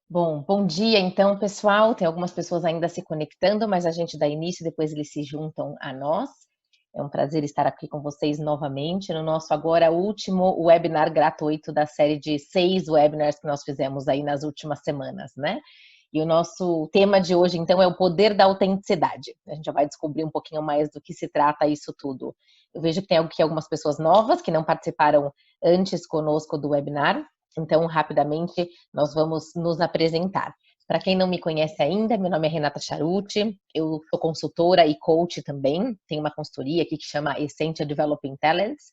Bom dia então, pessoal. Tem algumas pessoas ainda se conectando, mas a gente dá início, depois eles se juntam a nós. É um prazer estar aqui com vocês novamente no nosso agora último webinar gratuito da série de 6 webinars que nós fizemos aí nas últimas semanas, né? E o nosso tema de hoje, então, é o poder da autenticidade. A gente já vai descobrir um pouquinho mais do que se trata isso tudo. Eu vejo que tem aqui algumas pessoas novas que não participaram antes conosco do webinar. Então, rapidamente, nós vamos nos apresentar. Para quem não me conhece ainda, meu nome é Renata Charuti, eu sou consultora e coach também, tenho uma consultoria aqui que chama Essential Developing Talents,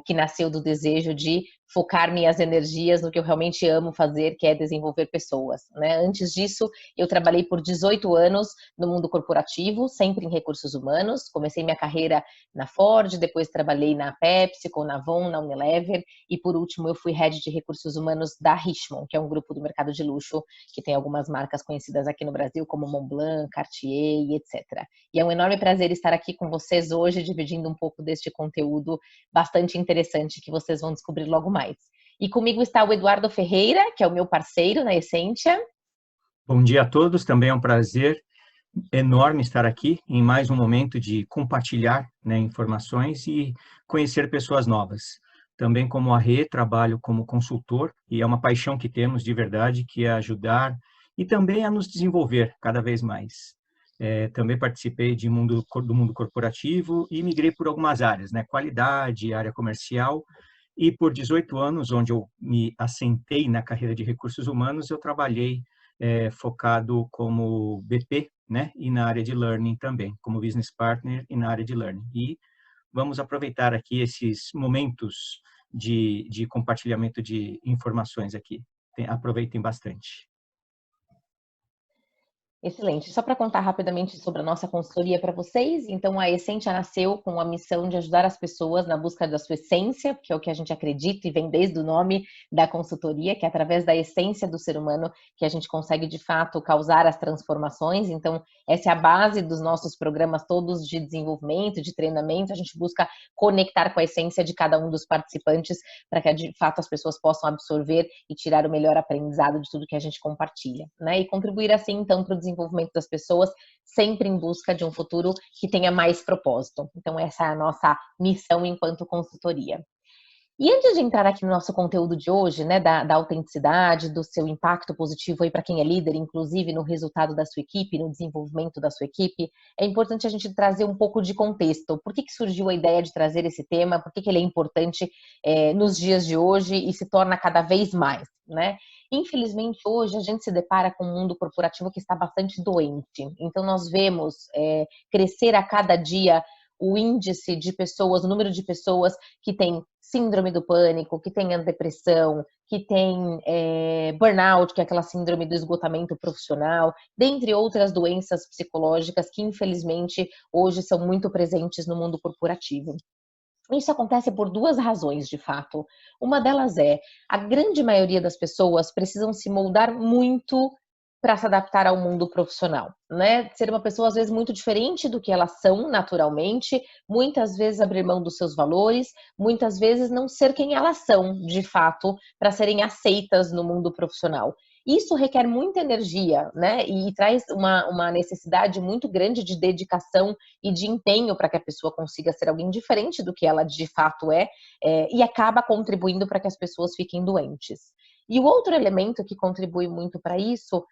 que nasceu do desejo de focar minhas energias no que eu realmente amo fazer, que é desenvolver pessoas, né? Antes disso, eu trabalhei por 18 anos no mundo corporativo, sempre em recursos humanos. Comecei minha carreira na Ford, depois trabalhei na PepsiCo, na Avon, na Unilever, e por último eu fui head de recursos humanos da Richemont, que é um grupo do mercado de luxo que tem algumas marcas conhecidas aqui no Brasil, como Montblanc, Cartier e etc. E é um enorme prazer estar aqui com vocês hoje, dividindo um pouco deste conteúdo bastante interessante que vocês vão descobrir logo mais. E comigo está o Eduardo Ferreira, que é o meu parceiro na Essência. Bom dia a todos, também é um prazer enorme estar aqui em mais um momento de compartilhar, né, informações e conhecer pessoas novas. Também como a Rê, trabalho como consultor e é uma paixão que temos de verdade, que é ajudar e também a nos desenvolver cada vez mais. Também participei do mundo corporativo e migrei por algumas áreas, né, qualidade, área comercial, e por 18 anos, onde eu me assentei na carreira de recursos humanos, eu trabalhei focado como BP, né, e na área de learning também, como business partner e na área de learning. E vamos aproveitar aqui esses momentos de compartilhamento de informações aqui. Aproveitem bastante. Excelente. Só para contar rapidamente sobre a nossa consultoria para vocês, então a Essência nasceu com a missão de ajudar as pessoas na busca da sua essência, que é o que a gente acredita e vem desde o nome da consultoria, que é através da essência do ser humano que a gente consegue de fato causar as transformações. Então, essa é a base dos nossos programas todos de desenvolvimento, de treinamento. A gente busca conectar com a essência de cada um dos participantes para que de fato as pessoas possam absorver e tirar o melhor aprendizado de tudo que a gente compartilha, né? E contribuir assim então para o desenvolvimento das pessoas, sempre em busca de um futuro que tenha mais propósito. Então essa é a nossa missão enquanto consultoria. E antes de entrar aqui no nosso conteúdo de hoje, né, da autenticidade, do seu impacto positivo aí para quem é líder, inclusive no resultado da sua equipe, no desenvolvimento da sua equipe, é importante a gente trazer um pouco de contexto. Por que surgiu a ideia de trazer esse tema? Por que ele é importante nos dias de hoje e se torna cada vez mais, né? Infelizmente, hoje a gente se depara com um mundo corporativo que está bastante doente. Então, nós vemos crescer a cada dia o índice de pessoas, o número de pessoas que têm síndrome do pânico, que tem depressão, que tem burnout, que é aquela síndrome do esgotamento profissional, dentre outras doenças psicológicas que, infelizmente, hoje são muito presentes no mundo corporativo. Isso acontece por duas razões, de fato. Uma delas é, a grande maioria das pessoas precisam se moldar muito para se adaptar ao mundo profissional, né? Ser uma pessoa, às vezes, muito diferente do que elas são naturalmente, muitas vezes abrir mão dos seus valores, muitas vezes não ser quem elas são, de fato, para serem aceitas no mundo profissional. Isso requer muita energia, né? E traz uma necessidade muito grande de dedicação e de empenho para que a pessoa consiga ser alguém diferente do que ela de fato e acaba contribuindo para que as pessoas fiquem doentes. E o outro elemento que contribui muito para isso,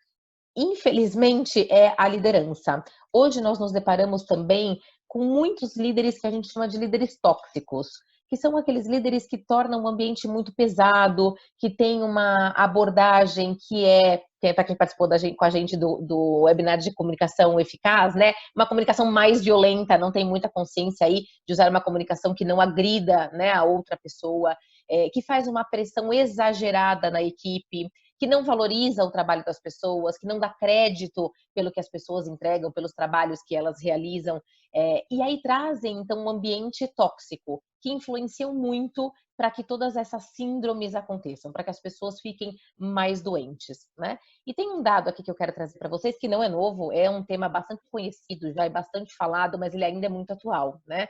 infelizmente, é a liderança. Hoje nós nos deparamos também com muitos líderes que a gente chama de líderes tóxicos, que são aqueles líderes que tornam o ambiente muito pesado, que tem uma abordagem que para quem participou com a gente do webinar de comunicação eficaz, né? Uma comunicação mais violenta, não tem muita consciência aí de usar uma comunicação que não agrida, né, a outra pessoa, que faz uma pressão exagerada na equipe, que não valoriza o trabalho das pessoas, que não dá crédito pelo que as pessoas entregam, pelos trabalhos que elas realizam, e aí trazem, então, um ambiente tóxico, que influenciam muito para que todas essas síndromes aconteçam, para que as pessoas fiquem mais doentes, né? E tem um dado aqui que eu quero trazer para vocês, que não é novo, é um tema bastante conhecido, já é bastante falado, mas ele ainda é muito atual, né?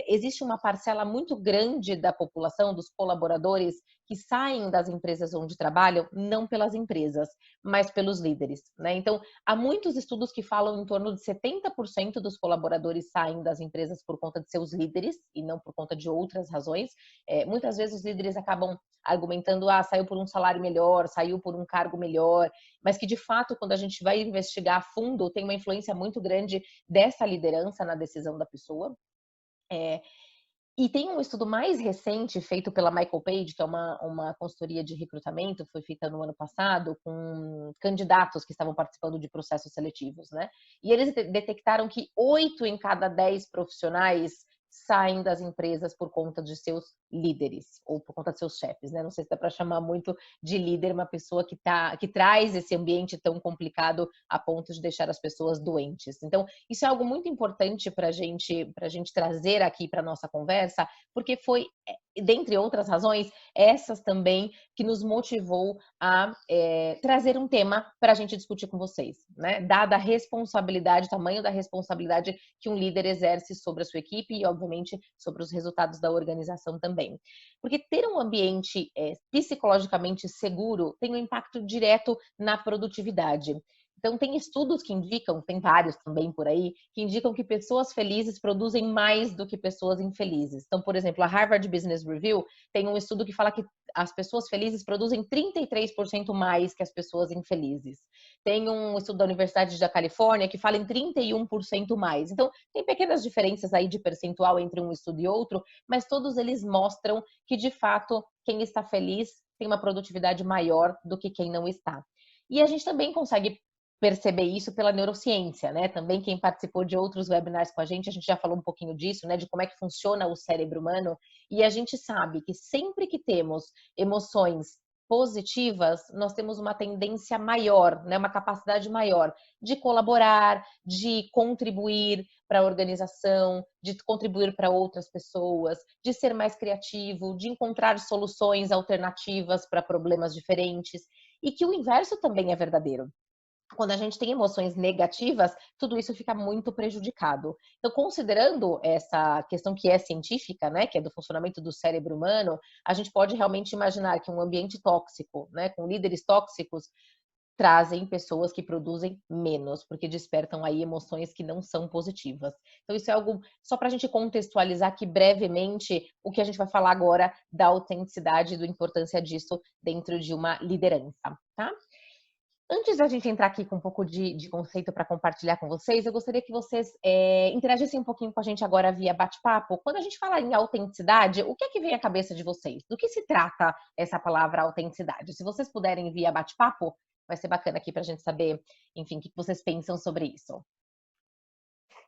Existe uma parcela muito grande da população, dos colaboradores, que saem das empresas onde trabalham, não pelas empresas, mas pelos líderes, né? Então, há muitos estudos que falam em torno de 70% dos colaboradores saem das empresas por conta de seus líderes e não por conta de outras razões. Muitas vezes os líderes acabam argumentando, saiu por um salário melhor, saiu por um cargo melhor, mas que de fato, quando a gente vai investigar a fundo, tem uma influência muito grande dessa liderança na decisão da pessoa. E tem um estudo mais recente feito pela Michael Page, que é uma consultoria de recrutamento, foi feita no ano passado, com candidatos que estavam participando de processos seletivos, né? E eles detectaram que 8 em cada 10 profissionais saem das empresas por conta de seus líderes, ou por conta de seus chefes, né? Não sei se dá para chamar muito de líder uma pessoa que traz esse ambiente tão complicado a ponto de deixar as pessoas doentes. Então, isso é algo muito importante para a gente trazer aqui para nossa conversa, porque foi, dentre outras razões, essas também que nos motivou a trazer um tema para a gente discutir com vocês, né? Dada a responsabilidade, o tamanho da responsabilidade que um líder exerce sobre a sua equipe e, obviamente, sobre os resultados da organização também. Porque ter um ambiente psicologicamente seguro tem um impacto direto na produtividade. Então, tem estudos que indicam, tem vários também por aí, que indicam que pessoas felizes produzem mais do que pessoas infelizes. Então, por exemplo, a Harvard Business Review tem um estudo que fala que as pessoas felizes produzem 33% mais que as pessoas infelizes. Tem um estudo da Universidade da Califórnia que fala em 31% mais. Então, tem pequenas diferenças aí de percentual entre um estudo e outro, mas todos eles mostram que, de fato, quem está feliz tem uma produtividade maior do que quem não está. E a gente também consegue perceber isso pela neurociência, né? Também quem participou de outros webinars com a gente já falou um pouquinho disso, né? De como é que funciona o cérebro humano. E a gente sabe que sempre que temos emoções positivas, nós temos uma tendência maior, né? Uma capacidade maior de colaborar, de contribuir para a organização, de contribuir para outras pessoas, de ser mais criativo, de encontrar soluções alternativas para problemas diferentes. E que o inverso também é verdadeiro. Quando a gente tem emoções negativas, tudo isso fica muito prejudicado. Então, considerando essa questão que é científica, né, que é do funcionamento do cérebro humano, a gente pode realmente imaginar que um ambiente tóxico, né, com líderes tóxicos, trazem pessoas que produzem menos, porque despertam aí emoções que não são positivas. Então, isso é algo, só para a gente contextualizar aqui brevemente o que a gente vai falar agora da autenticidade e da importância disso dentro de uma liderança, tá? Antes da gente entrar aqui com um pouco de conceito para compartilhar com vocês, eu gostaria que vocês interagissem um pouquinho com a gente agora via bate-papo. Quando a gente fala em autenticidade, o que é que vem à cabeça de vocês? Do que se trata essa palavra autenticidade? Se vocês puderem via bate-papo, vai ser bacana aqui para a gente saber, enfim, o que vocês pensam sobre isso.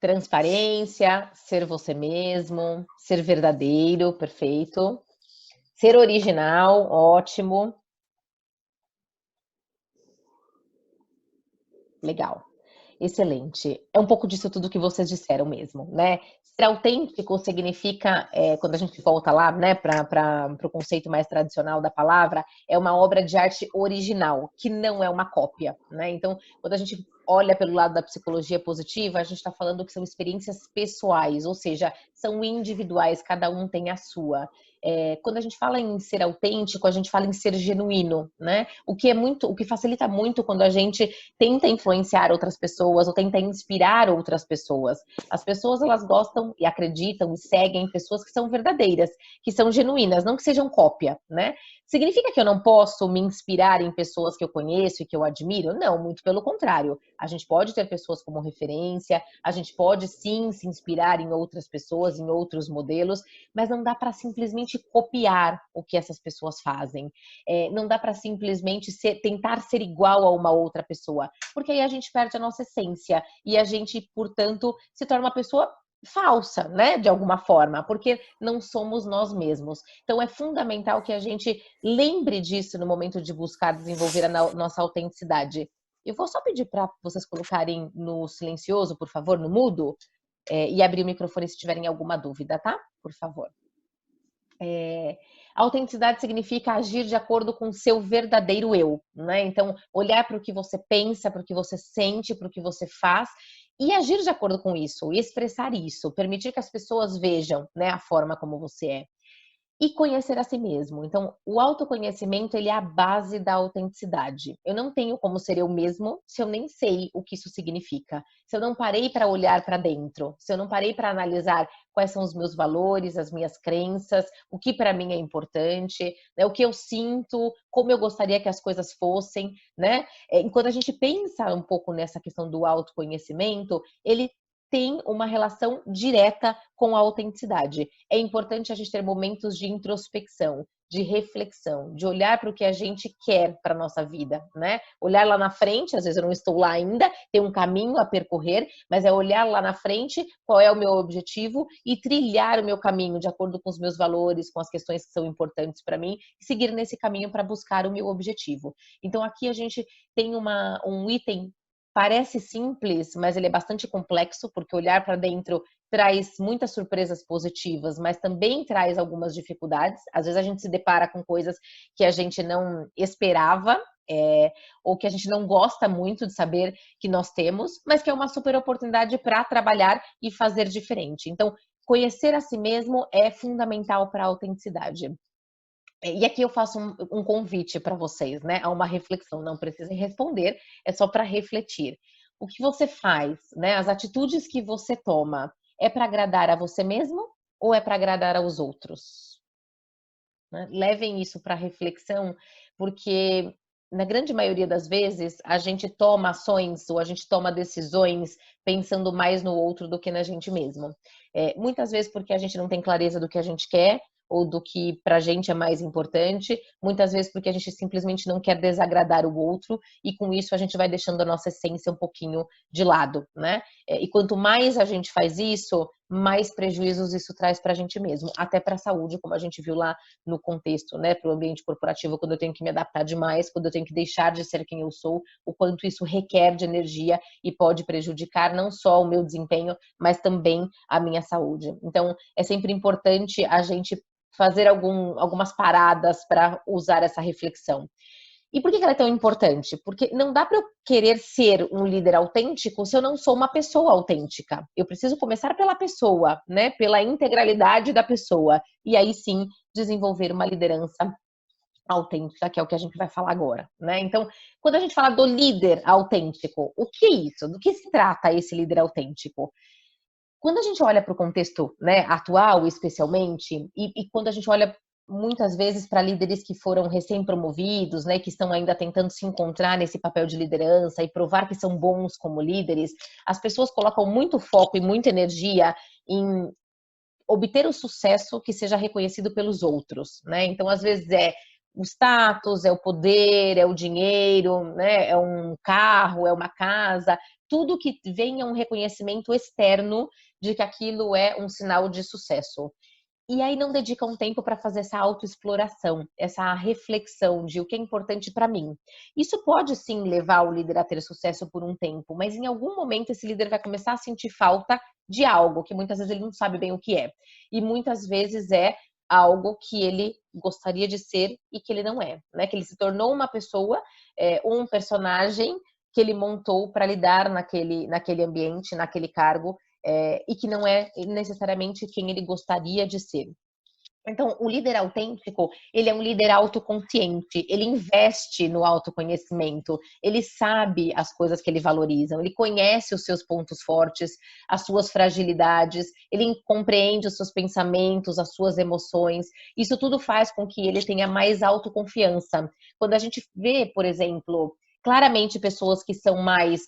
Transparência, ser você mesmo, ser verdadeiro, perfeito. Ser original, ótimo. Legal. Excelente. É um pouco disso tudo que vocês disseram mesmo, né? Ser autêntico significa, quando a gente volta lá, né, para o conceito mais tradicional da palavra, é uma obra de arte original, que não é uma cópia, né? Então, quando a gente olha pelo lado da psicologia positiva, a gente está falando que são experiências pessoais, ou seja, são individuais, cada um tem a sua. Quando a gente fala em ser autêntico, a gente fala em ser genuíno, né? O que facilita muito quando a gente tenta influenciar outras pessoas ou tenta inspirar outras pessoas. As pessoas, elas gostam e acreditam e seguem pessoas que são verdadeiras, que são genuínas, não que sejam cópia, né? Significa que eu não posso me inspirar em pessoas que eu conheço e que eu admiro? Não, muito pelo contrário. A gente pode ter pessoas como referência, a gente pode sim se inspirar em outras pessoas, em outros modelos, mas não dá para simplesmente copiar o que essas pessoas fazem. Não dá para simplesmente tentar ser igual a uma outra pessoa, porque aí a gente perde a nossa essência e a gente, portanto, se torna uma pessoa falsa, né, de alguma forma, porque não somos nós mesmos. Então é fundamental que a gente lembre disso no momento de buscar desenvolver a nossa autenticidade. Eu vou só pedir para vocês colocarem no silencioso, por favor, no mudo, e abrir o microfone se tiverem alguma dúvida, tá? Por favor. Autenticidade significa agir de acordo com o seu verdadeiro eu, né? Então, olhar para o que você pensa, para o que você sente, para o que você faz e agir de acordo com isso, e expressar isso, permitir que as pessoas vejam, né, a forma como você é. E conhecer a si mesmo. Então, o autoconhecimento, ele é a base da autenticidade. Eu não tenho como ser eu mesmo se eu nem sei o que isso significa. Se eu não parei para olhar para dentro, se eu não parei para analisar quais são os meus valores, as minhas crenças, o que para mim é importante, né, o que eu sinto, como eu gostaria que as coisas fossem, né? Enquanto a gente pensa um pouco nessa questão do autoconhecimento, ele tem uma relação direta com a autenticidade. É importante a gente ter momentos de introspecção, de reflexão, de olhar para o que a gente quer para a nossa vida, né? Olhar lá na frente, às vezes eu não estou lá ainda, tem um caminho a percorrer, mas é olhar lá na frente qual é o meu objetivo e trilhar o meu caminho de acordo com os meus valores, com as questões que são importantes para mim, e seguir nesse caminho para buscar o meu objetivo. Então aqui a gente tem um item. Parece simples, mas ele é bastante complexo, porque olhar para dentro traz muitas surpresas positivas, mas também traz algumas dificuldades. Às vezes a gente se depara com coisas que a gente não esperava, ou que a gente não gosta muito de saber que nós temos, mas que é uma super oportunidade para trabalhar e fazer diferente. Então, conhecer a si mesmo é fundamental para a autenticidade. E aqui eu faço um convite para vocês, né, a uma reflexão. Não precisem responder, é só para refletir. O que você faz, né, as atitudes que você toma, é para agradar a você mesmo ou é para agradar aos outros? Né? Levem isso para reflexão, porque na grande maioria das vezes a gente toma ações ou a gente toma decisões pensando mais no outro do que na gente mesmo. Muitas vezes porque a gente não tem clareza do que a gente quer ou do que para a gente é mais importante, muitas vezes porque a gente simplesmente não quer desagradar o outro e com isso a gente vai deixando a nossa essência um pouquinho de lado, né? E quanto mais a gente faz isso, mais prejuízos isso traz para a gente mesmo, até para a saúde, como a gente viu lá no contexto, né, para o ambiente corporativo, quando eu tenho que me adaptar demais, quando eu tenho que deixar de ser quem eu sou, o quanto isso requer de energia e pode prejudicar não só o meu desempenho, mas também a minha saúde. Então, é sempre importante a gente fazer algumas paradas para usar essa reflexão. E por que ela é tão importante? Porque não dá para eu querer ser um líder autêntico se eu não sou uma pessoa autêntica. Eu preciso começar pela pessoa, né? Pela integralidade da pessoa. E aí sim desenvolver uma liderança autêntica, que é o que a gente vai falar agora, né? Então, quando a gente fala do líder autêntico, o que é isso? Do que se trata esse líder autêntico? Quando a gente olha para o contexto, né, atual, especialmente, e quando a gente olha muitas vezes para líderes que foram recém-promovidos, né, que estão ainda tentando se encontrar nesse papel de liderança e provar que são bons como líderes, as pessoas colocam muito foco e muita energia em obter o sucesso que seja reconhecido pelos outros, né? Então, às vezes é o status, é o poder, é o dinheiro, né? É um carro, é uma casa, tudo que venha um reconhecimento externo de que aquilo é um sinal de sucesso. E aí não dedica um tempo para fazer essa autoexploração, essa reflexão de o que é importante para mim. Isso pode sim levar o líder a ter sucesso por um tempo, mas em algum momento esse líder vai começar a sentir falta de algo que muitas vezes ele não sabe bem o que é. E muitas vezes é algo que ele gostaria de ser e que ele não é, né? Que ele se tornou uma pessoa, um personagem que ele montou para lidar naquele ambiente, naquele cargo, e que não é necessariamente quem ele gostaria de ser. Então, o líder autêntico, ele é um líder autoconsciente, ele investe no autoconhecimento, ele sabe as coisas que ele valoriza, ele conhece os seus pontos fortes, as suas fragilidades, ele compreende os seus pensamentos, as suas emoções. Isso tudo faz com que ele tenha mais autoconfiança. Quando a gente vê, por exemplo, claramente pessoas que são mais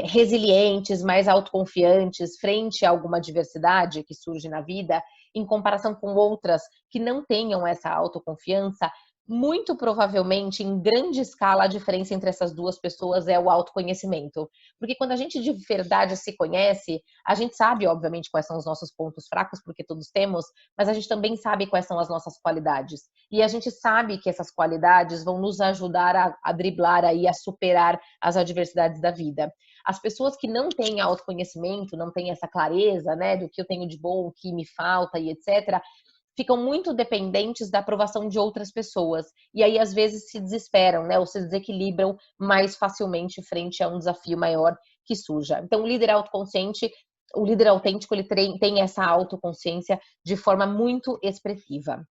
resilientes, mais autoconfiantes frente a alguma adversidade que surge na vida, em comparação com outras que não tenham essa autoconfiança, muito provavelmente, em grande escala, a diferença entre essas duas pessoas é o autoconhecimento. Porque quando a gente de verdade se conhece, a gente sabe, obviamente, quais são os nossos pontos fracos, porque todos temos, mas a gente também sabe quais são as nossas qualidades. E a gente sabe que essas qualidades vão nos ajudar a driblar aí, a superar as adversidades da vida. As pessoas que não têm autoconhecimento, não têm essa clareza, né, do que eu tenho de bom, o que me falta e etc., ficam muito dependentes da aprovação de outras pessoas. E aí, às vezes, se desesperam, né, ou se desequilibram mais facilmente frente a um desafio maior que surja. Então, o líder autoconsciente, o líder autêntico, ele tem essa autoconsciência de forma muito expressiva.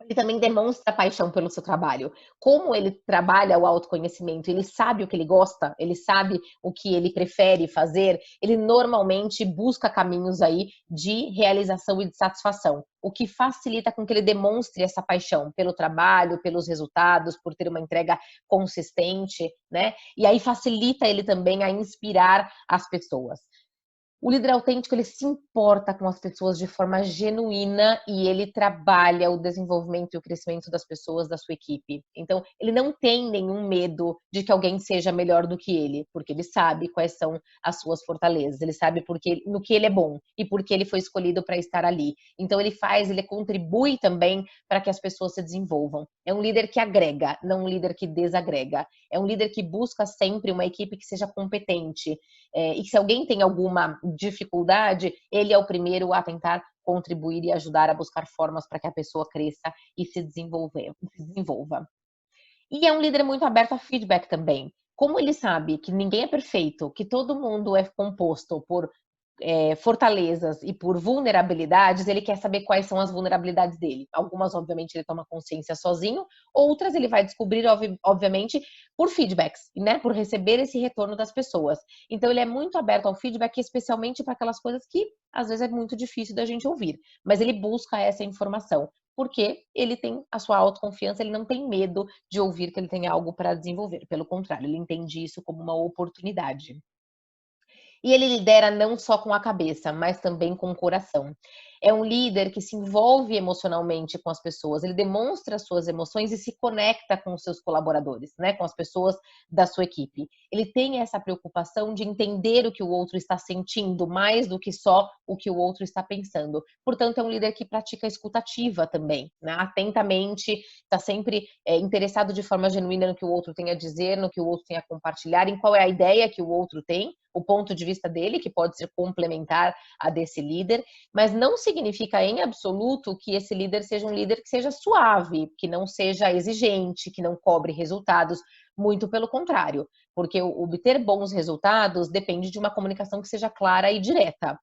Ele também demonstra paixão pelo seu trabalho. Como ele trabalha o autoconhecimento, ele sabe o que ele gosta, ele sabe o que ele prefere fazer, ele normalmente busca caminhos aí de realização e de satisfação, o que facilita com que ele demonstre essa paixão pelo trabalho, pelos resultados, por ter uma entrega consistente, né? E aí facilita ele também a inspirar as pessoas. O líder autêntico, ele se importa com as pessoas de forma genuína e ele trabalha o desenvolvimento e o crescimento das pessoas da sua equipe. Então, ele não tem nenhum medo de que alguém seja melhor do que ele, porque ele sabe quais são as suas fortalezas, ele sabe no que ele é bom e porque ele foi escolhido para estar ali. Então, ele contribui também para que as pessoas se desenvolvam. É um líder que agrega, não um líder que desagrega. É um líder que busca sempre uma equipe que seja competente, e se alguém tem alguma dificuldade, ele é o primeiro a tentar contribuir e ajudar a buscar formas para que a pessoa cresça e se desenvolva. E é um líder muito aberto a feedback também. Como ele sabe que ninguém é perfeito, que todo mundo é composto por fortalezas e por vulnerabilidades, ele quer saber quais são as vulnerabilidades dele. Algumas, obviamente, ele toma consciência sozinho, outras ele vai descobrir, obviamente, por feedbacks, né? Por receber esse retorno das pessoas. Então, ele é muito aberto ao feedback, especialmente para aquelas coisas que às vezes é muito difícil da gente ouvir. Mas ele busca essa informação, porque ele tem a sua autoconfiança, ele não tem medo de ouvir que ele tem algo para desenvolver. Pelo contrário, ele entende isso como uma oportunidade. E ele lidera não só com a cabeça, mas também com o coração. É um líder que se envolve emocionalmente com as pessoas, ele demonstra suas emoções e se conecta com os seus colaboradores, né, com as pessoas da sua equipe. Ele tem essa preocupação de entender o que o outro está sentindo, mais do que só o que o outro está pensando. Portanto, é um líder que pratica a escutativa também, né, atentamente, está sempre interessado de forma genuína no que o outro tem a dizer, no que o outro tem a compartilhar, em qual é a ideia que o outro tem, o ponto de vista dele, que pode ser complementar a desse líder, mas não significa em absoluto que esse líder seja um líder que seja suave, que não seja exigente, que não cobre resultados, muito pelo contrário, porque obter bons resultados depende de uma comunicação que seja clara e direta.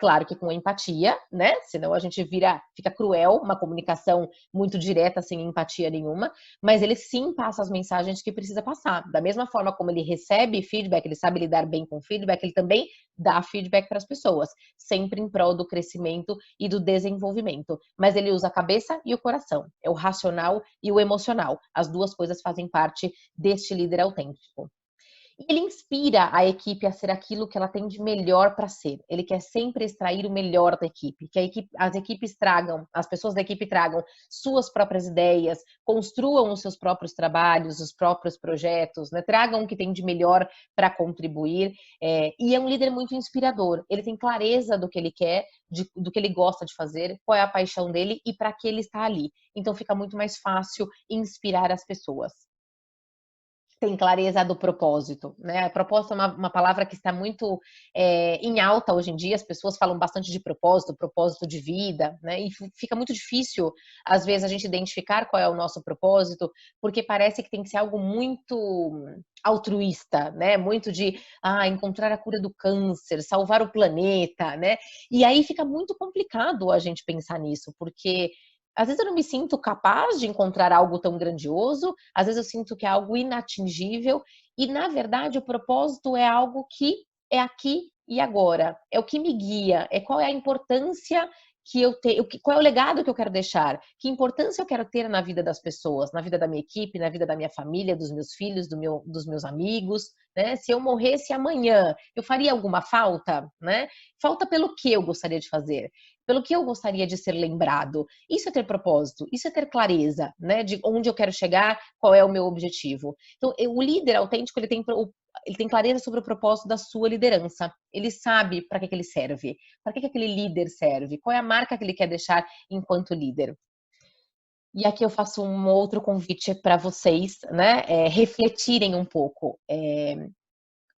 Claro que com empatia, né? Senão a gente fica cruel, uma comunicação muito direta, sem empatia nenhuma, mas ele sim passa as mensagens que precisa passar. Da mesma forma como ele recebe feedback, ele sabe lidar bem com feedback, ele também dá feedback para as pessoas, sempre em prol do crescimento e do desenvolvimento. Mas ele usa a cabeça e o coração, é o racional e o emocional. As duas coisas fazem parte deste líder autêntico. E ele inspira a equipe a ser aquilo que ela tem de melhor para ser. Ele quer sempre extrair o melhor da equipe, as pessoas da equipe tragam suas próprias ideias, construam os seus próprios trabalhos, os próprios projetos, né? Tragam o que tem de melhor para contribuir. E é um líder muito inspirador. Ele tem clareza do que ele quer, do que ele gosta de fazer, qual é a paixão dele e para que ele está ali. Então fica muito mais fácil inspirar as pessoas. Tem clareza do propósito, né? Propósito é uma palavra que está muito em alta hoje em dia, as pessoas falam bastante de propósito, propósito de vida, né? E fica muito difícil, às vezes, a gente identificar qual é o nosso propósito, porque parece que tem que ser algo muito altruísta, né? Muito de encontrar a cura do câncer, salvar o planeta, né? E aí fica muito complicado a gente pensar nisso, porque às vezes eu não me sinto capaz de encontrar algo tão grandioso, às vezes eu sinto que é algo inatingível, e na verdade o propósito é algo que é aqui e agora, é o que me guia, é qual é a importância que eu tenho, qual é o legado que eu quero deixar, que importância eu quero ter na vida das pessoas, na vida da minha equipe, na vida da minha família, dos meus filhos, dos meus amigos, né? Se eu morresse amanhã, eu faria alguma falta, né? Falta pelo que eu gostaria de fazer, pelo que eu gostaria de ser lembrado. Isso é ter propósito, isso é ter clareza, né? De onde eu quero chegar, qual é o meu objetivo. Então, o líder autêntico, ele tem clareza sobre o propósito da sua liderança. Ele sabe para que ele serve, para que aquele líder serve, qual é a marca que ele quer deixar enquanto líder. E aqui eu faço um outro convite para vocês, né? Refletirem um pouco.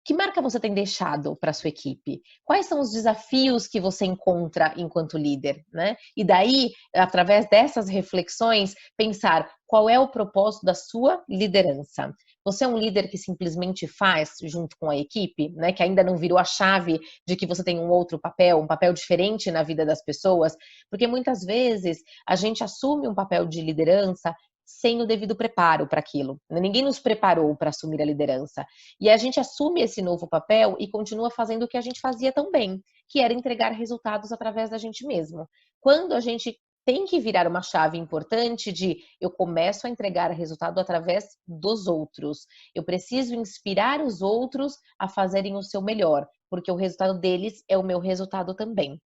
Que marca você tem deixado para sua equipe? Quais são os desafios que você encontra enquanto líder, né? E daí, através dessas reflexões, pensar qual é o propósito da sua liderança. Você é um líder que simplesmente faz junto com a equipe, né? Que ainda não virou a chave de que você tem um outro papel, um papel diferente na vida das pessoas, porque muitas vezes a gente assume um papel de liderança sem o devido preparo para aquilo. Ninguém nos preparou para assumir a liderança. E a gente assume esse novo papel e continua fazendo o que a gente fazia tão bem, que era entregar resultados através da gente mesmo. Quando a gente tem que virar uma chave importante de eu começo a entregar resultado através dos outros. Eu preciso inspirar os outros a fazerem o seu melhor, porque o resultado deles é o meu resultado também.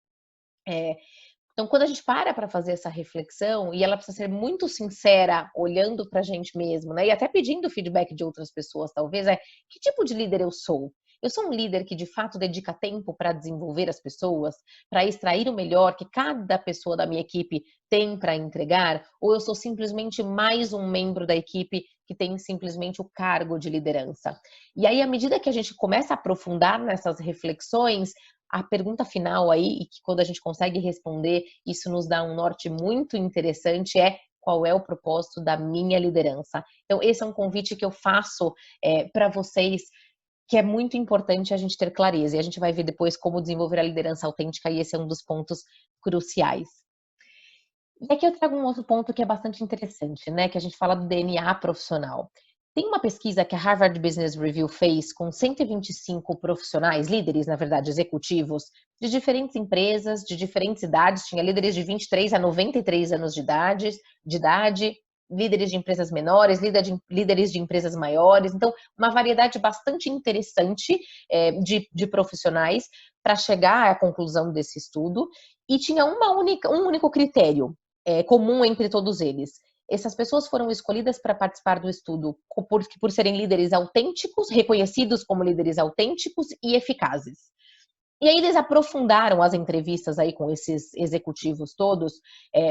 Então, quando a gente para fazer essa reflexão, e ela precisa ser muito sincera, olhando para a gente mesmo, né? E até pedindo feedback de outras pessoas, talvez, que tipo de líder eu sou? Eu sou um líder que de fato dedica tempo para desenvolver as pessoas, para extrair o melhor que cada pessoa da minha equipe tem para entregar? Ou eu sou simplesmente mais um membro da equipe que tem simplesmente o cargo de liderança? E aí, à medida que a gente começa a aprofundar nessas reflexões, a pergunta final aí, e que quando a gente consegue responder, isso nos dá um norte muito interessante, é qual é o propósito da minha liderança. Então, esse é um convite que eu faço para vocês, que é muito importante a gente ter clareza. E a gente vai ver depois como desenvolver a liderança autêntica, e esse é um dos pontos cruciais. E aqui eu trago um outro ponto que é bastante interessante, né? Que a gente fala do DNA profissional. Tem uma pesquisa que a Harvard Business Review fez com 125 profissionais, líderes, na verdade, executivos, de diferentes empresas, de diferentes idades. Tinha líderes de 23 a 93 anos de idade, líderes de empresas menores, líderes de empresas maiores. Então, uma variedade bastante interessante de profissionais para chegar à conclusão desse estudo. E tinha um único critério comum entre todos eles. Essas pessoas foram escolhidas para participar do estudo por serem líderes autênticos, reconhecidos como líderes autênticos e eficazes. E aí eles aprofundaram as entrevistas aí com esses executivos todos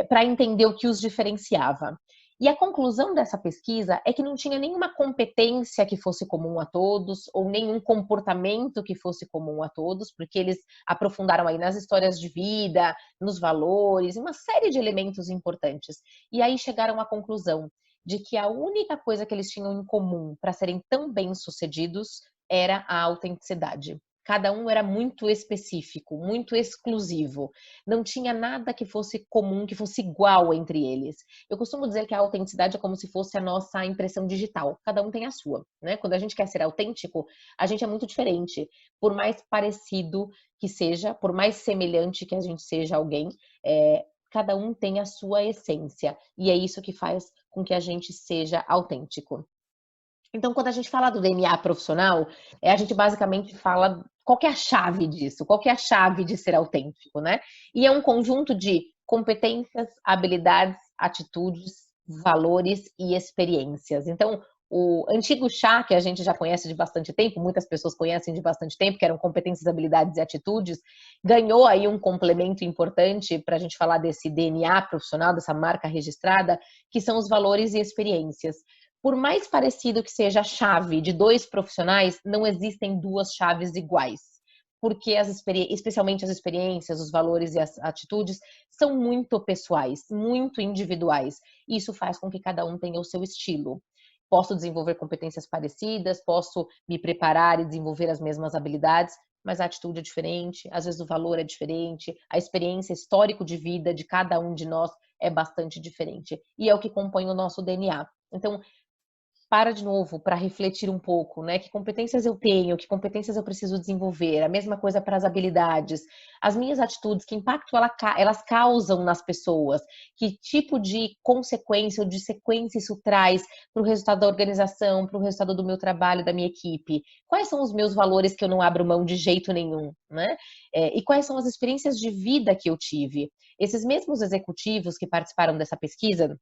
para entender o que os diferenciava. E a conclusão dessa pesquisa é que não tinha nenhuma competência que fosse comum a todos, ou nenhum comportamento que fosse comum a todos, porque eles aprofundaram aí nas histórias de vida, nos valores, uma série de elementos importantes. E aí chegaram à conclusão de que a única coisa que eles tinham em comum para serem tão bem-sucedidos era a autenticidade. Cada um era muito específico, muito exclusivo. Não tinha nada que fosse comum, que fosse igual entre eles. Eu costumo dizer que a autenticidade é como se fosse a nossa impressão digital. Cada um tem a sua, né? Quando a gente quer ser autêntico, a gente é muito diferente. Por mais parecido que seja, por mais semelhante que a gente seja a alguém, cada um tem a sua essência. E é isso que faz com que a gente seja autêntico. Então, quando a gente fala do DNA profissional, a gente basicamente fala qual que é a chave disso, qual que é a chave de ser autêntico, né? E é um conjunto de competências, habilidades, atitudes, valores e experiências. Então, o antigo chá, que a gente já conhece de bastante tempo, muitas pessoas conhecem de bastante tempo, que eram competências, habilidades e atitudes, ganhou aí um complemento importante para a gente falar desse DNA profissional, dessa marca registrada, que são os valores e experiências. Por mais parecido que seja a chave de dois profissionais, não existem duas chaves iguais, porque especialmente as experiências, os valores e as atitudes são muito pessoais, muito individuais. Isso faz com que cada um tenha o seu estilo. Posso desenvolver competências parecidas, posso me preparar e desenvolver as mesmas habilidades, mas a atitude é diferente, às vezes o valor é diferente, a experiência histórico de vida de cada um de nós é bastante diferente. E é o que compõe o nosso DNA. Então, para de novo para refletir um pouco, né? Que competências eu tenho, que competências eu preciso desenvolver. A mesma coisa para as habilidades. As minhas atitudes, que impacto elas causam nas pessoas? Que tipo de consequência ou de sequência isso traz para o resultado da organização, para o resultado do meu trabalho, da minha equipe? Quais são os meus valores que eu não abro mão de jeito nenhum, né? E quais são as experiências de vida que eu tive? Esses mesmos executivos que participaram dessa pesquisa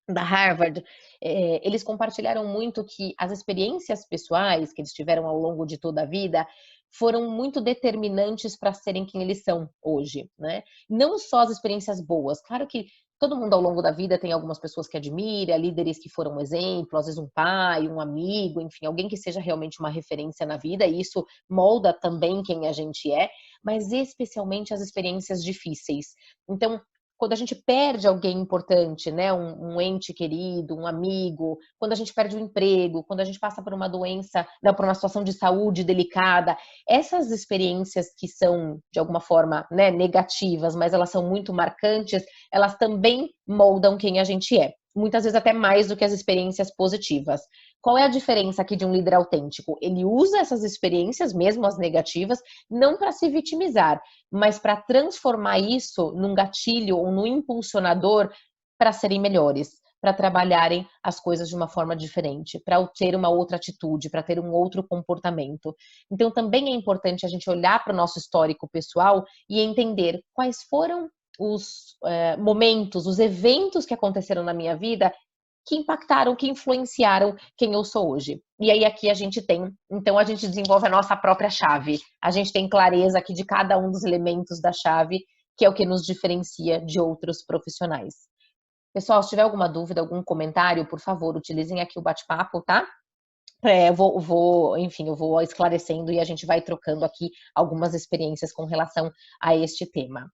da Harvard, eles compartilharam muito que as experiências pessoais que eles tiveram ao longo de toda a vida foram muito determinantes para serem quem eles são hoje, né? Não só as experiências boas, claro que todo mundo ao longo da vida tem algumas pessoas que admira, líderes que foram um exemplo, às vezes um pai, um amigo, enfim, alguém que seja realmente uma referência na vida, e isso molda também quem a gente é, mas especialmente as experiências difíceis. Então, quando a gente perde alguém importante, né, um ente querido, um amigo, quando a gente perde o emprego, quando a gente passa por uma doença, não, por uma situação de saúde delicada, essas experiências que são, de alguma forma, né, negativas, mas elas são muito marcantes, elas também moldam quem a gente é. Muitas vezes até mais do que as experiências positivas. Qual é a diferença aqui de um líder autêntico? Ele usa essas experiências, mesmo as negativas, não para se vitimizar, mas para transformar isso num gatilho ou num impulsionador para serem melhores, para trabalharem as coisas de uma forma diferente, para ter uma outra atitude, para ter um outro comportamento. Então, também é importante a gente olhar para o nosso histórico pessoal e entender quais foram os momentos, os eventos que aconteceram na minha vida que impactaram, que influenciaram quem eu sou hoje. E aí aqui a gente tem, então a gente desenvolve a nossa própria chave. A gente tem clareza aqui de cada um dos elementos da chave, que é o que nos diferencia de outros profissionais. Pessoal, se tiver alguma dúvida, algum comentário, por favor, utilizem aqui o bate-papo, tá? Enfim, eu vou esclarecendo e a gente vai trocando aqui algumas experiências com relação a este tema.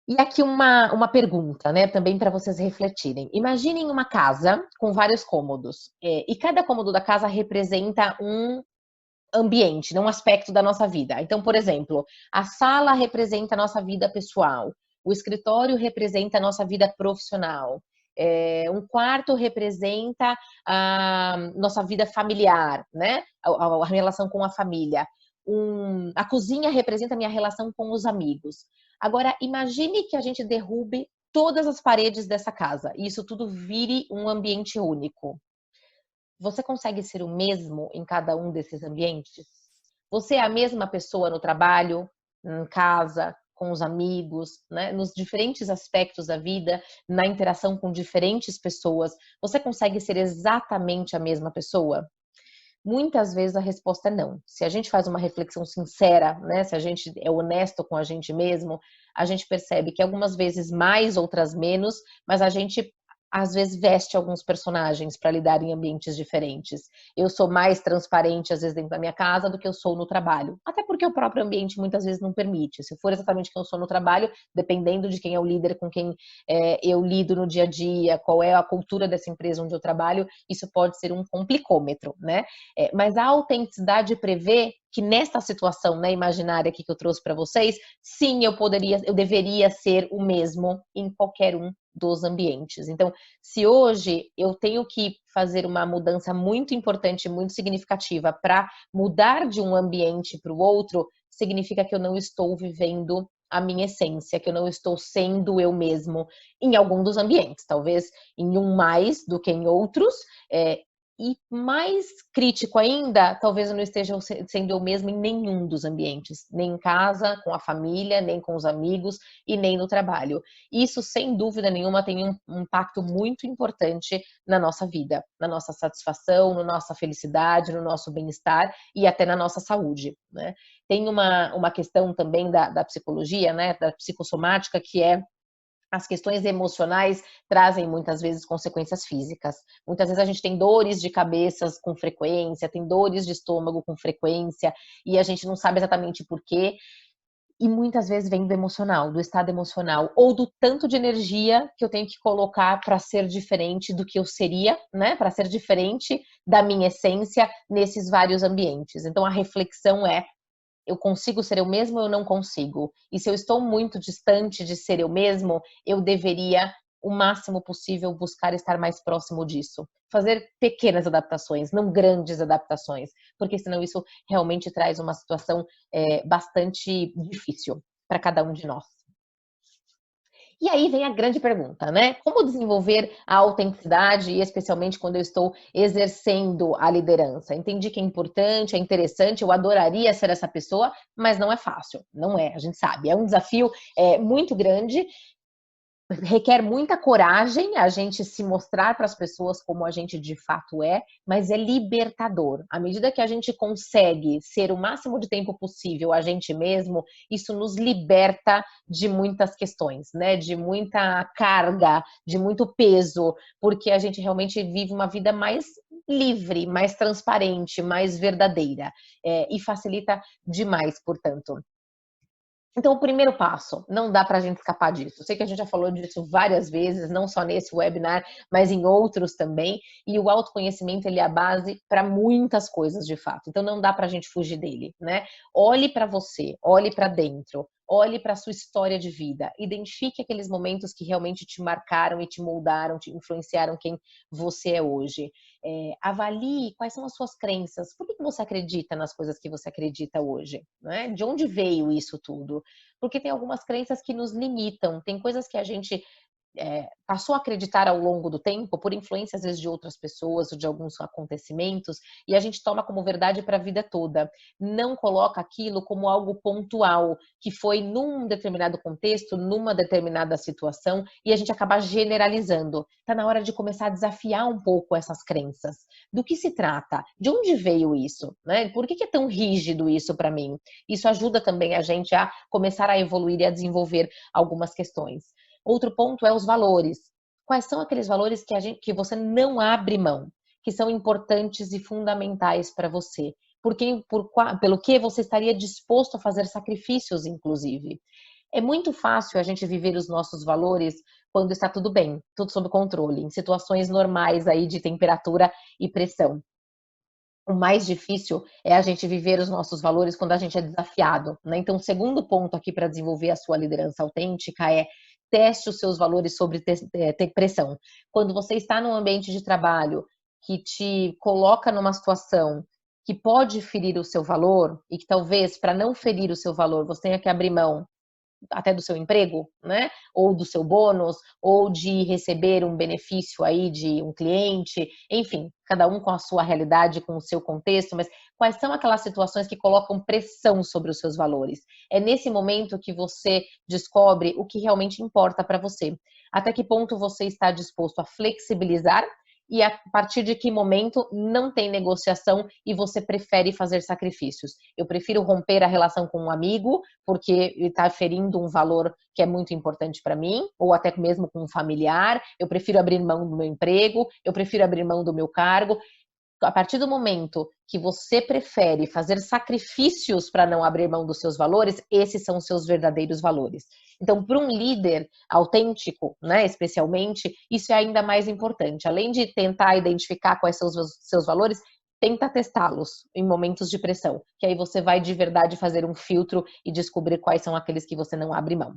E aqui uma pergunta, né, também para vocês refletirem. Imaginem uma casa com vários cômodos, e cada cômodo da casa representa um ambiente, né, um aspecto da nossa vida. Então, por exemplo, a sala representa a nossa vida pessoal, o escritório representa a nossa vida profissional, um quarto representa a nossa vida familiar, né, a relação com a família. A cozinha representa a minha relação com os amigos. Agora, imagine que a gente derrube todas as paredes dessa casa e isso tudo vire um ambiente único. Você consegue ser o mesmo em cada um desses ambientes? Você é a mesma pessoa no trabalho, em casa, com os amigos, né? Nos diferentes aspectos da vida, na interação com diferentes pessoas. Você consegue ser exatamente a mesma pessoa? Muitas vezes a resposta é não. Se a gente faz uma reflexão sincera, né, se a gente é honesto com a gente mesmo, a gente percebe que algumas vezes mais, outras menos, mas a gente às vezes veste alguns personagens para lidar em ambientes diferentes. Eu sou mais transparente às vezes dentro da minha casa do que eu sou no trabalho. Até porque o próprio ambiente muitas vezes não permite. Se for exatamente quem eu sou no trabalho, dependendo de quem é o líder com quem eu lido no dia a dia, qual é a cultura dessa empresa onde eu trabalho, isso pode ser um complicômetro, né? Mas a autenticidade prevê que nesta situação, né, imaginária aqui que eu trouxe para vocês, sim, eu deveria ser o mesmo em qualquer um dos ambientes. Então, se hoje eu tenho que fazer uma mudança muito importante, muito significativa para mudar de um ambiente para o outro, significa que eu não estou vivendo a minha essência, que eu não estou sendo eu mesmo em algum dos ambientes, talvez em um mais do que em outros, e mais crítico ainda, talvez eu não esteja sendo eu mesmo em nenhum dos ambientes, nem em casa, com a família, nem com os amigos e nem no trabalho. Isso, sem dúvida nenhuma, tem um impacto muito importante na nossa vida, na nossa satisfação, na nossa felicidade, no nosso bem-estar e até na nossa saúde, né? Tem uma questão também da psicologia, né, da psicossomática, que é as questões emocionais trazem muitas vezes consequências físicas. Muitas vezes a gente tem dores de cabeça com frequência, tem dores de estômago com frequência, e a gente não sabe exatamente por quê. E muitas vezes vem do emocional, do estado emocional, ou do tanto de energia que eu tenho que colocar para ser diferente do que eu seria, né? Para ser diferente da minha essência nesses vários ambientes. Então a reflexão é: eu consigo ser eu mesmo ou eu não consigo? E se eu estou muito distante de ser eu mesmo, eu deveria, o máximo possível, buscar estar mais próximo disso. Fazer pequenas adaptações, não grandes adaptações, porque senão isso realmente traz uma situação bastante difícil para cada um de nós. E aí vem a grande pergunta, né? Como desenvolver a autenticidade, e especialmente quando eu estou exercendo a liderança? Entendi que é importante, é interessante, eu adoraria ser essa pessoa, mas não é fácil, não é, a gente sabe. É um desafio muito grande requer muita coragem a gente se mostrar para as pessoas como a gente de fato é, mas é libertador. À medida que a gente consegue ser o máximo de tempo possível a gente mesmo, isso nos liberta de muitas questões, né? De muita carga, de muito peso, porque a gente realmente vive uma vida mais livre, mais transparente, mais verdadeira, e facilita demais, portanto. Então, o primeiro passo, não dá para a gente escapar disso. Eu sei que a gente já falou disso várias vezes, não só nesse webinar, mas em outros também. E o autoconhecimento, ele é a base para muitas coisas, de fato. Então, não dá para a gente fugir dele, né? Olhe para você, olhe para dentro, olhe para a sua história de vida. Identifique aqueles momentos que realmente te marcaram e te moldaram, te influenciaram quem você é hoje. Avalie quais são as suas crenças. Por que você acredita nas coisas que você acredita hoje? Né? De onde veio isso tudo? Porque tem algumas crenças que nos limitam, tem coisas que a gente passou a acreditar ao longo do tempo, por influência às vezes de outras pessoas ou de alguns acontecimentos, e a gente toma como verdade para a vida toda. Não coloca aquilo como algo pontual, que foi num determinado contexto, numa determinada situação, e a gente acaba generalizando. Está na hora de começar a desafiar um pouco essas crenças. Do que se trata? De onde veio isso? Né? Por que é tão rígido isso para mim? Isso ajuda também a gente a começar a evoluir e a desenvolver algumas questões. Outro ponto é os valores. Quais são aqueles valores que você não abre mão, que são importantes e fundamentais para você? Pelo que você estaria disposto a fazer sacrifícios, inclusive. É muito fácil a gente viver os nossos valores quando está tudo bem, tudo sob controle, em situações normais aí de temperatura e pressão. O mais difícil é a gente viver os nossos valores quando a gente é desafiado, né? Então, o segundo ponto aqui para desenvolver a sua liderança autêntica é teste os seus valores sobre ter pressão. Quando você está num ambiente de trabalho que te coloca numa situação que pode ferir o seu valor e que talvez para não ferir o seu valor você tenha que abrir mão até do seu emprego, né? Ou do seu bônus, ou de receber um benefício aí de um cliente, enfim, cada um com a sua realidade, com o seu contexto, mas quais são aquelas situações que colocam pressão sobre os seus valores? É nesse momento que você descobre o que realmente importa para você. Até que ponto você está disposto a flexibilizar e a partir de que momento não tem negociação e você prefere fazer sacrifícios. Eu prefiro romper a relação com um amigo porque ele está ferindo um valor que é muito importante para mim, ou até mesmo com um familiar, eu prefiro abrir mão do meu emprego, eu prefiro abrir mão do meu cargo. A partir do momento que você prefere fazer sacrifícios para não abrir mão dos seus valores, esses são os seus verdadeiros valores. Então, para um líder autêntico, né, especialmente, isso é ainda mais importante. Além de tentar identificar quais são os seus valores, tenta testá-los em momentos de pressão, que aí você vai de verdade fazer um filtro e descobrir quais são aqueles que você não abre mão.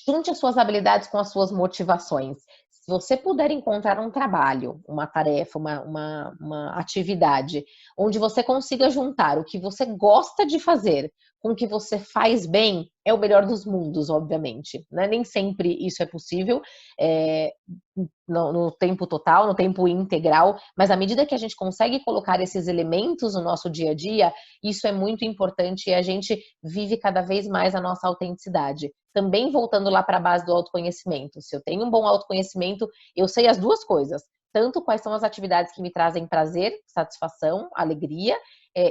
Junte as suas habilidades com as suas motivações. Se você puder encontrar um trabalho, uma tarefa, uma atividade, onde você consiga juntar o que você gosta de fazer com o que você faz bem, é o melhor dos mundos, obviamente. Né? Nem sempre isso é possível no tempo total, no tempo integral, mas à medida que a gente consegue colocar esses elementos no nosso dia a dia, isso é muito importante e a gente vive cada vez mais a nossa autenticidade. Também voltando lá para a base do autoconhecimento. Se eu tenho um bom autoconhecimento, eu sei as duas coisas. Tanto quais são as atividades que me trazem prazer, satisfação, alegria,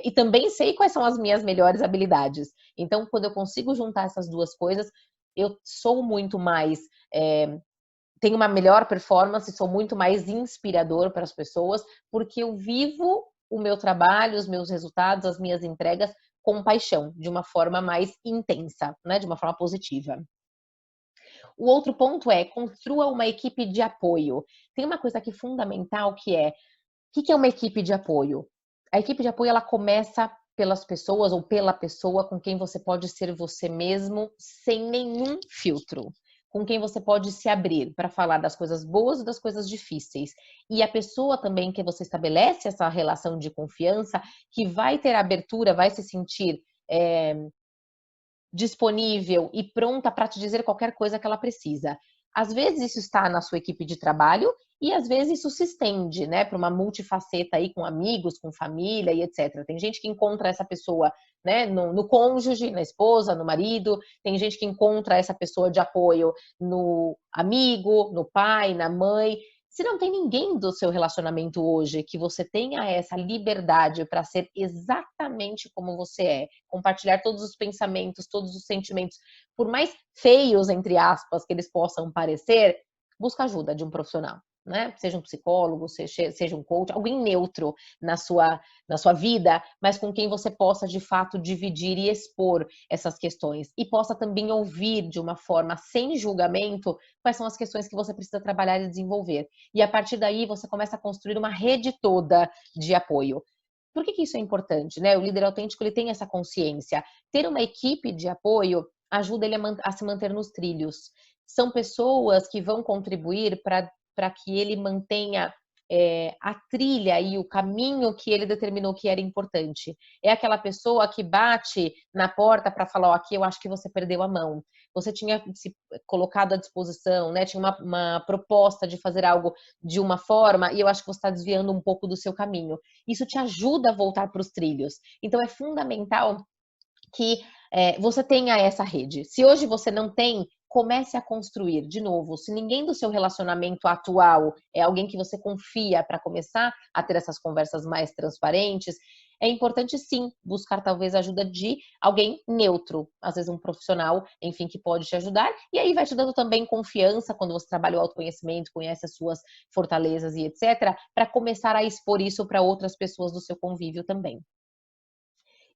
e também sei quais são as minhas melhores habilidades. Então, quando eu consigo juntar essas duas coisas, eu sou muito mais... tenho uma melhor performance, sou muito mais inspirador para as pessoas, porque eu vivo o meu trabalho, os meus resultados, as minhas entregas com paixão, de uma forma mais intensa, né? De uma forma positiva. O outro ponto é construa uma equipe de apoio. Tem uma coisa aqui fundamental que é, o que é uma equipe de apoio? A equipe de apoio ela começa pelas pessoas ou pela pessoa com quem você pode ser você mesmo sem nenhum filtro. Com quem você pode se abrir para falar das coisas boas e das coisas difíceis. E a pessoa também que você estabelece essa relação de confiança, que vai ter abertura, vai se sentir disponível e pronta para te dizer qualquer coisa que ela precisa. Às vezes isso está na sua equipe de trabalho E às vezes isso se estende, né, para uma multifaceta aí com amigos, com família e etc. Tem gente que encontra essa pessoa, né, no cônjuge, na esposa, no marido, tem gente que encontra essa pessoa de apoio no amigo, no pai, na mãe. Se não tem ninguém do seu relacionamento hoje que você tenha essa liberdade para ser exatamente como você é, compartilhar todos os pensamentos, todos os sentimentos, por mais feios, entre aspas, que eles possam parecer, busca ajuda de um profissional, né? Seja um psicólogo, seja um coach, alguém neutro na sua vida, mas com quem você possa de fato dividir e expor essas questões e possa também ouvir de uma forma sem julgamento quais são as questões que você precisa trabalhar e desenvolver. E a partir daí você começa a construir uma rede toda de apoio. Por que isso é importante, né? O líder autêntico ele tem essa consciência. Ter uma equipe de apoio ajuda ele a se manter nos trilhos. São pessoas que vão contribuir para que ele mantenha a trilha e o caminho que ele determinou que era importante. É aquela pessoa que bate na porta para falar, ó, aqui eu acho que você perdeu a mão. Você tinha se colocado à disposição, né? Tinha uma proposta de fazer algo de uma forma e eu acho que você está desviando um pouco do seu caminho. Isso te ajuda a voltar para os trilhos. Então é fundamental que você tenha essa rede. Se hoje você não tem, comece a construir. De novo, se ninguém do seu relacionamento atual é alguém que você confia para começar a ter essas conversas mais transparentes, é importante sim buscar talvez a ajuda de alguém neutro, às vezes um profissional, enfim, que pode te ajudar. E aí vai te dando também confiança quando você trabalha o autoconhecimento, conhece as suas fortalezas e etc, para começar a expor isso para outras pessoas do seu convívio também.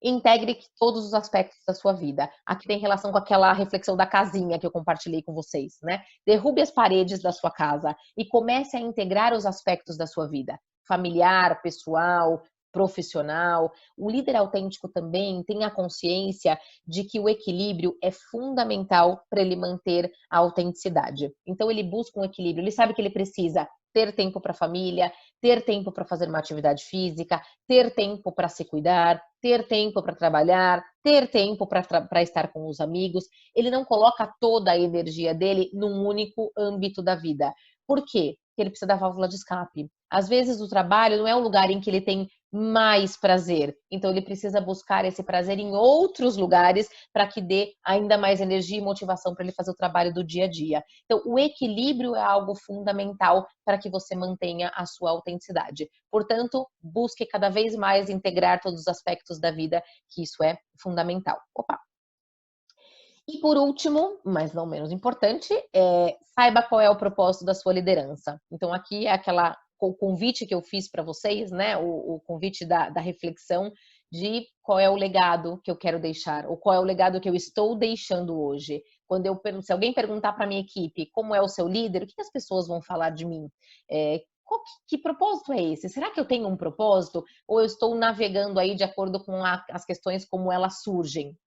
Integre todos os aspectos da sua vida. Aqui tem relação com aquela reflexão da casinha que eu compartilhei com vocês, né? Derrube as paredes da sua casa e comece a integrar os aspectos da sua vida. Familiar, pessoal, profissional. O líder autêntico também tem a consciência de que o equilíbrio é fundamental para ele manter a autenticidade. Então ele busca um equilíbrio, ele sabe que ele precisa ter tempo para a família, ter tempo para fazer uma atividade física, ter tempo para se cuidar, ter tempo para trabalhar, ter tempo para estar com os amigos. Ele não coloca toda a energia dele num único âmbito da vida. Por quê? Porque ele precisa da válvula de escape. Às vezes o trabalho não é um lugar em que ele tem mais prazer. Então ele precisa buscar esse prazer em outros lugares para que dê ainda mais energia e motivação para ele fazer o trabalho do dia a dia. Então o equilíbrio é algo fundamental para que você mantenha a sua autenticidade. Portanto, busque cada vez mais integrar todos os aspectos da vida, que isso é fundamental. Opa! E por último, mas não menos importante, saiba qual é o propósito da sua liderança. Então aqui é o convite que eu fiz para vocês, né? O convite da reflexão de qual é o legado que eu quero deixar, ou qual é o legado que eu estou deixando hoje. Se alguém perguntar para minha equipe como é o seu líder, o que as pessoas vão falar de mim? Que propósito é esse? Será que eu tenho um propósito? Ou eu estou navegando aí de acordo com as questões como elas surgem?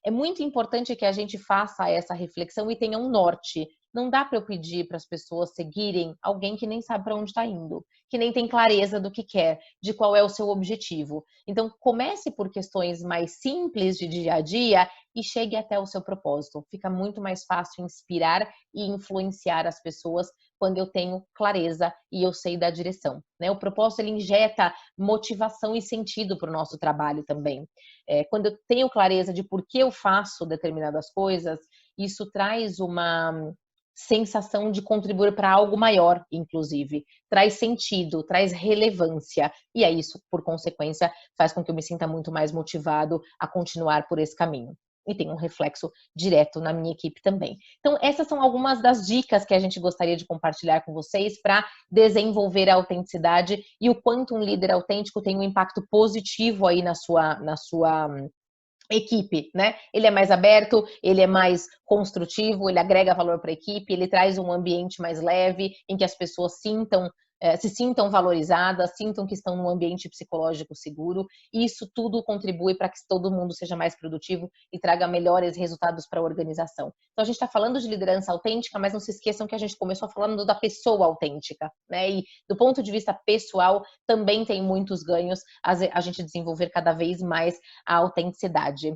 É muito importante que a gente faça essa reflexão e tenha um norte. Não dá para eu pedir para as pessoas seguirem alguém que nem sabe para onde está indo, que nem tem clareza do que quer, de qual é o seu objetivo. Então, comece por questões mais simples de dia a dia e chegue até o seu propósito. Fica muito mais fácil inspirar e influenciar as pessoas quando eu tenho clareza e eu sei da direção, né? O propósito ele injeta motivação e sentido para o nosso trabalho também. Quando eu tenho clareza de por que eu faço determinadas coisas, isso traz uma sensação de contribuir para algo maior, inclusive. Traz sentido, traz relevância. E é isso, por consequência, faz com que eu me sinta muito mais motivado a continuar por esse caminho. E tem um reflexo direto na minha equipe também. Então, essas são algumas das dicas que a gente gostaria de compartilhar com vocês para desenvolver a autenticidade e o quanto um líder autêntico tem um impacto positivo aí na sua equipe, né? Ele é mais aberto, ele é mais construtivo, ele agrega valor para a equipe, ele traz um ambiente mais leve, em que as pessoas se sintam valorizadas, sintam que estão num ambiente psicológico seguro. E isso tudo contribui para que todo mundo seja mais produtivo e traga melhores resultados para a organização. Então a gente está falando de liderança autêntica, mas não se esqueçam que a gente começou falando da pessoa autêntica, né? E do ponto de vista pessoal, também tem muitos ganhos a gente desenvolver cada vez mais a autenticidade.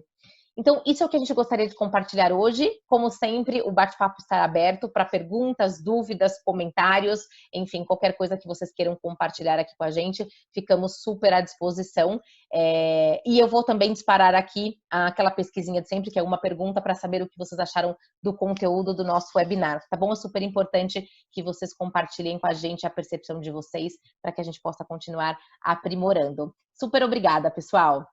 Então, isso é o que a gente gostaria de compartilhar hoje. Como sempre, o bate-papo estará aberto para perguntas, dúvidas, comentários, enfim, qualquer coisa que vocês queiram compartilhar aqui com a gente, ficamos super à disposição. E eu vou também disparar aqui aquela pesquisinha de sempre, que é uma pergunta para saber o que vocês acharam do conteúdo do nosso webinar, tá bom? É super importante que vocês compartilhem com a gente a percepção de vocês para que a gente possa continuar aprimorando. Super obrigada, pessoal!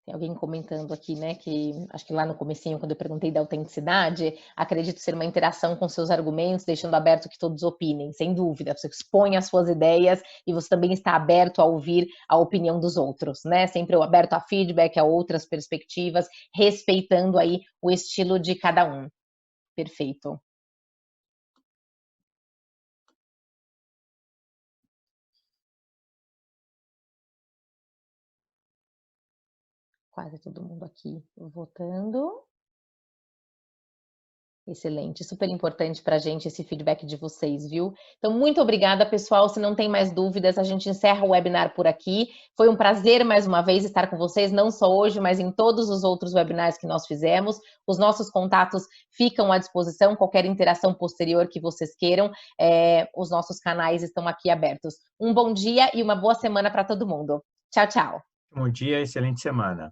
Tem alguém comentando aqui, né, que acho que lá no comecinho, quando eu perguntei da autenticidade, acredito ser uma interação com seus argumentos, deixando aberto que todos opinem, sem dúvida. Você expõe as suas ideias e você também está aberto a ouvir a opinião dos outros, né? Sempre aberto a feedback, a outras perspectivas, respeitando aí o estilo de cada um. Perfeito. Quase todo mundo aqui votando. Excelente, super importante para a gente esse feedback de vocês, viu? Então, muito obrigada, pessoal. Se não tem mais dúvidas, a gente encerra o webinar por aqui. Foi um prazer, mais uma vez, estar com vocês, não só hoje, mas em todos os outros webinars que nós fizemos. Os nossos contatos ficam à disposição, qualquer interação posterior que vocês queiram, os nossos canais estão aqui abertos. Um bom dia e uma boa semana para todo mundo. Tchau, tchau. Bom dia, excelente semana.